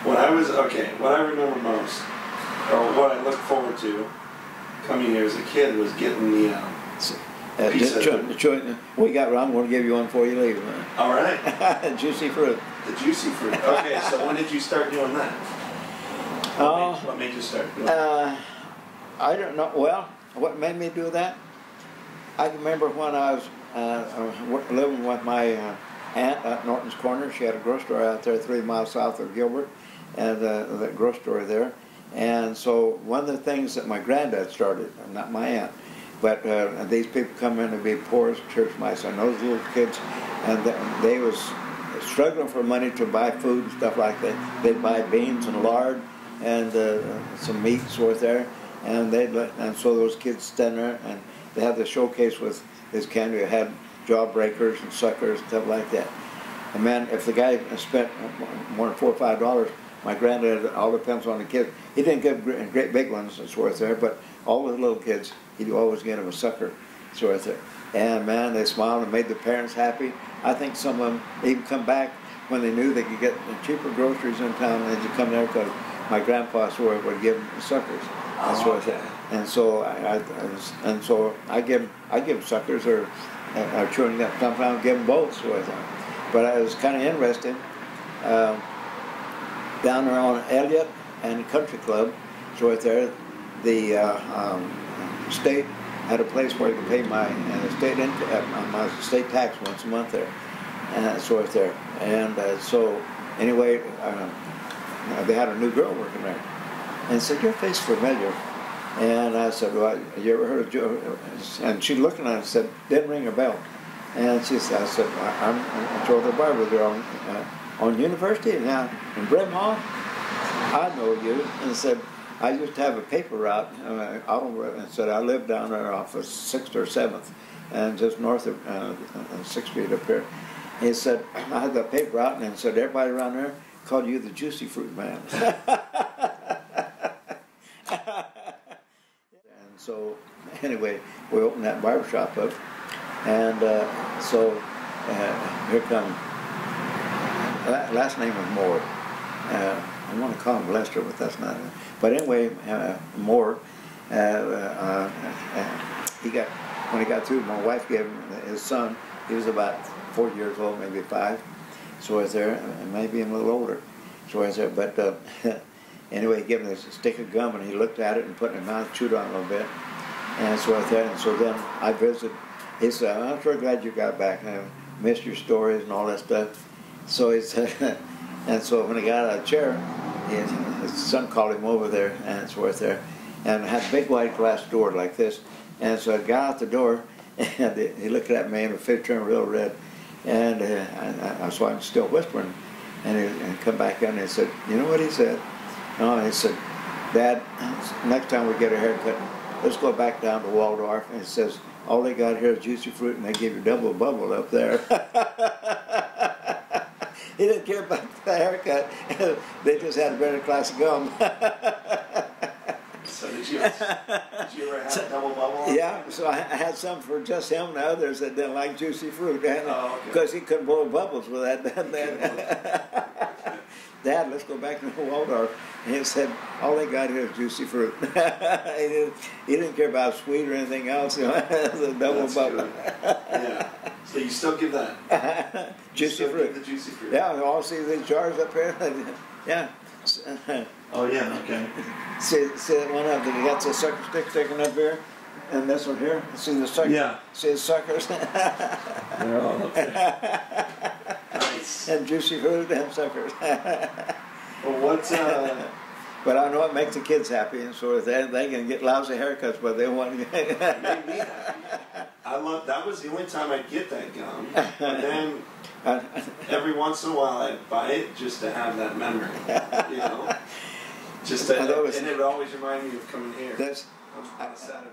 What I remember most, or what I looked forward to coming here as a kid, was getting the pizza. We got. I'm going to give you one before you leave. All right. Juicy fruit. The juicy fruit. Okay, so when did you start doing that? What made you start doing that? I don't know. Well, what made me do that? I remember when I was living with my aunt at Norton's Corner. She had a grocery store out there 3 miles south of Gilbert, and the grocery store there. And so one of the things that my granddad started, not my aunt, but these people come in to be poor as church mice, and those little kids, and they was struggling for money to buy food and stuff like that. They'd buy beans and lard and some meats worth there, and so those kids stand there, and they had the showcase with this candy. It had jawbreakers and suckers and stuff like that. And man, if the guy spent more than $4 or $5, my granddad, all depends on the kid. He didn't get great big ones, it's worth there, but all the little kids, he'd always get them a sucker, it's worth there. And man, they smiled and made the parents happy. I think some of them even come back when they knew they could get cheaper groceries in town, and they'd come there because my grandpa would give them the suckers. That's what I and so I give suckers or chewing up. Sometimes I give them both. So but it was kind of interesting. Down there on Elliott and Country Club, so right there, the state had a place where you could pay my state tax once a month there, and so right there. And so anyway, they had a new girl working there, and said, "Your face is familiar." And I said, "Well, you ever heard of Joe?" And she looked at it and said, "Didn't ring a bell." And I said, "I'm Joe the Barber there on University now in Brim Hall. I know you." And said, "I used to have a paper route." And said, "I lived down there off of 6th or 7th, and just north of 6th Street up here." He said, "I had that paper route," and said, "Everybody around there called you the Juicy Fruit Man." And so, anyway, we opened that barbershop up, and so here come. Last name was Moore. I want to call him Lester, but that's not it. But anyway, Moore. When he got through, my wife gave him his son. He was about 4 years old, maybe 5. So I was there, and maybe a little older. So I was there, but anyway, he gave him this stick of gum, and he looked at it and put it in his mouth, chewed on it a little bit. And so I was there, and so then I visited. He said, "I'm sure glad you got back. I missed your stories and all that stuff." So he said, and so when he got out of the chair, his son called him over there, and it's worth there, and it had a big white glass door like this. And so I got out the door, and he looked at me, and the face turned real red, and so I'm still whispering, and he come back in and he said, "You know what he said?" No, he said, "Dad, next time we get a haircut, let's go back down to Waldorf." And he says, "All they got here is juicy fruit, and they give you double bubble up there." He didn't care about the haircut. They just had a better class of gum. So did you ever have a double bubble? Yeah, so I had some for just him and the others that didn't like juicy fruit. Because he couldn't blow bubbles with that. "Dad, let's go back to Waldorf." And he said, "All they got here is juicy fruit." he didn't care about sweet or anything else. You know, the double That's bubble. Good. Yeah. So you still give that? Juicy fruit. The juicy fruit. Yeah, you all see these jars up here? Yeah. Oh yeah, okay. See that one up there? You got the sucker stick sticking up here, and this one here. See the suckers? Yeah. See the suckers? They're all up there. Nice. And juicy fruit and suckers. Well, what's But I know it makes the kids happy, and so they can get lousy haircuts, but they want to get. It made me happy. That was the only time I'd get that gum. But then every once in a while I'd buy it just to have that memory, you know. And it would always remind me of coming here on Saturday.